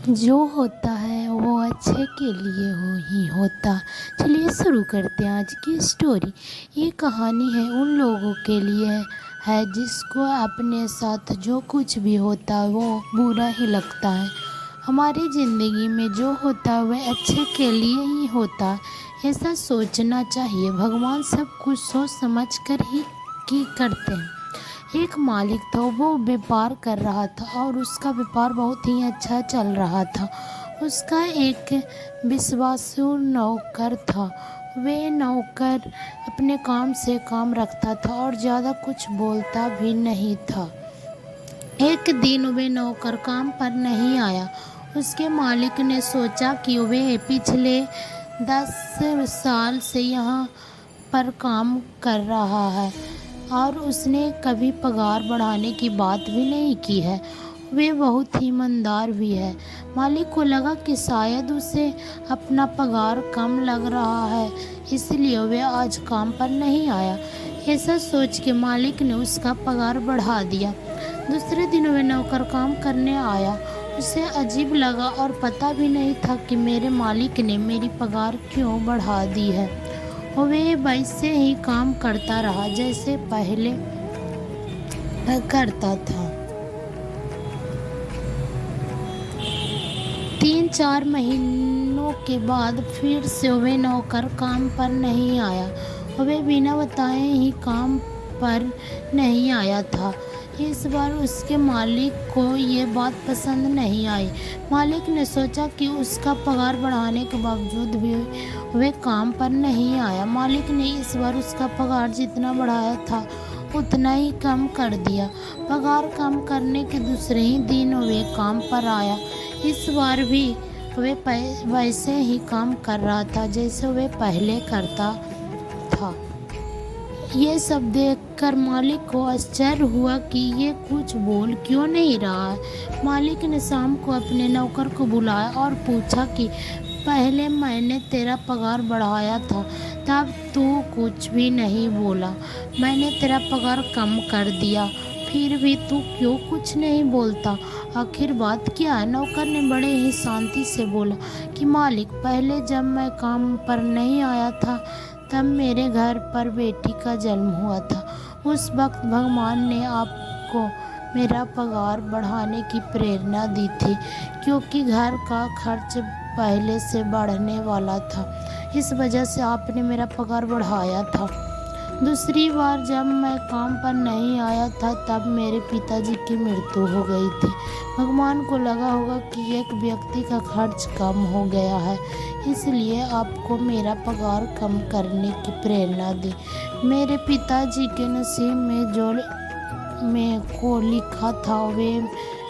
जो होता है वो अच्छे के लिए ही होता। चलिए शुरू करते हैं आज की स्टोरी। ये कहानी है उन लोगों के लिए है जिसको अपने साथ जो कुछ भी होता है वो बुरा ही लगता है। हमारी ज़िंदगी में जो होता है वह अच्छे के लिए ही होता है, ऐसा सोचना चाहिए। भगवान सब कुछ सोच समझ कर ही करते हैं। एक मालिक था, वो व्यापार कर रहा था और उसका व्यापार बहुत ही अच्छा चल रहा था। उसका एक विश्वासु नौकर था। वे नौकर अपने काम से काम रखता था और ज़्यादा कुछ बोलता भी नहीं था। एक दिन वे नौकर काम पर नहीं आया। उसके मालिक ने सोचा कि वे पिछले 10 साल से यहाँ पर काम कर रहा है और उसने कभी पगार बढ़ाने की बात भी नहीं की है। वे बहुत ही ईमानदार भी है। मालिक को लगा कि शायद उसे अपना पगार कम लग रहा है, इसलिए वे आज काम पर नहीं आया। ऐसा सोच के मालिक ने उसका पगार बढ़ा दिया। दूसरे दिन वे नौकर काम करने आया। उसे अजीब लगा और पता भी नहीं था कि मेरे मालिक ने मेरी पगार क्यों बढ़ा दी है। वे वैसे ही काम करता रहा जैसे पहले करता था। 3-4 महीनों के बाद फिर से वे नौकर काम पर नहीं आया। वे बिना बताए ही काम पर नहीं आया था। इस बार उसके मालिक को ये बात पसंद नहीं आई। मालिक ने सोचा कि उसका पगार बढ़ाने के बावजूद भी वे काम पर नहीं आया। मालिक ने इस बार उसका पगार जितना बढ़ाया था उतना ही कम कर दिया। पगार कम करने के दूसरे ही दिन वे काम पर आया। इस बार भी वे वैसे ही काम कर रहा था जैसे वे पहले करता था। ये सब देखकर मालिक को आश्चर्य हुआ कि ये कुछ बोल क्यों नहीं रहा है। मालिक ने शाम को अपने नौकर को बुलाया और पूछा कि पहले मैंने तेरा पगार बढ़ाया था, तब तू कुछ भी नहीं बोला। मैंने तेरा पगार कम कर दिया, फिर भी तू क्यों कुछ नहीं बोलता? आखिर बात क्या है? नौकर ने बड़े ही शांति से बोला कि मालिक, पहले जब मैं काम पर नहीं आया था तब मेरे घर पर बेटी का जन्म हुआ था। उस वक्त भगवान ने आपको मेरा पगार बढ़ाने की प्रेरणा दी थी, क्योंकि घर का खर्च पहले से बढ़ने वाला था। इस वजह से आपने मेरा पगार बढ़ाया था। दूसरी बार जब मैं काम पर नहीं आया था तब मेरे पिताजी की मृत्यु हो गई थी। भगवान को लगा होगा कि एक व्यक्ति का खर्च कम हो गया है, इसलिए आपको मेरा पगार कम करने की प्रेरणा दी। मेरे पिताजी के नसीब में जो में को लिखा था वे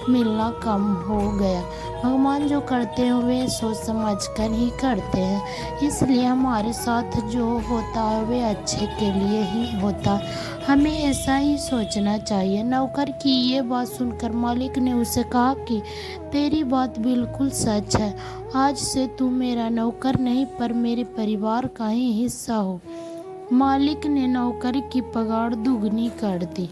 मिलना कम हो गया। भगवान जो करते हैं वे सोच समझ कर ही करते हैं, इसलिए हमारे साथ जो होता है वे अच्छे के लिए ही होता है। हमें ऐसा ही सोचना चाहिए। नौकर की ये बात सुनकर मालिक ने उसे कहा कि तेरी बात बिल्कुल सच है। आज से तू मेरा नौकर नहीं पर मेरे परिवार का ही हिस्सा हो। मालिक ने नौकर की पगार दुगनी कर दी।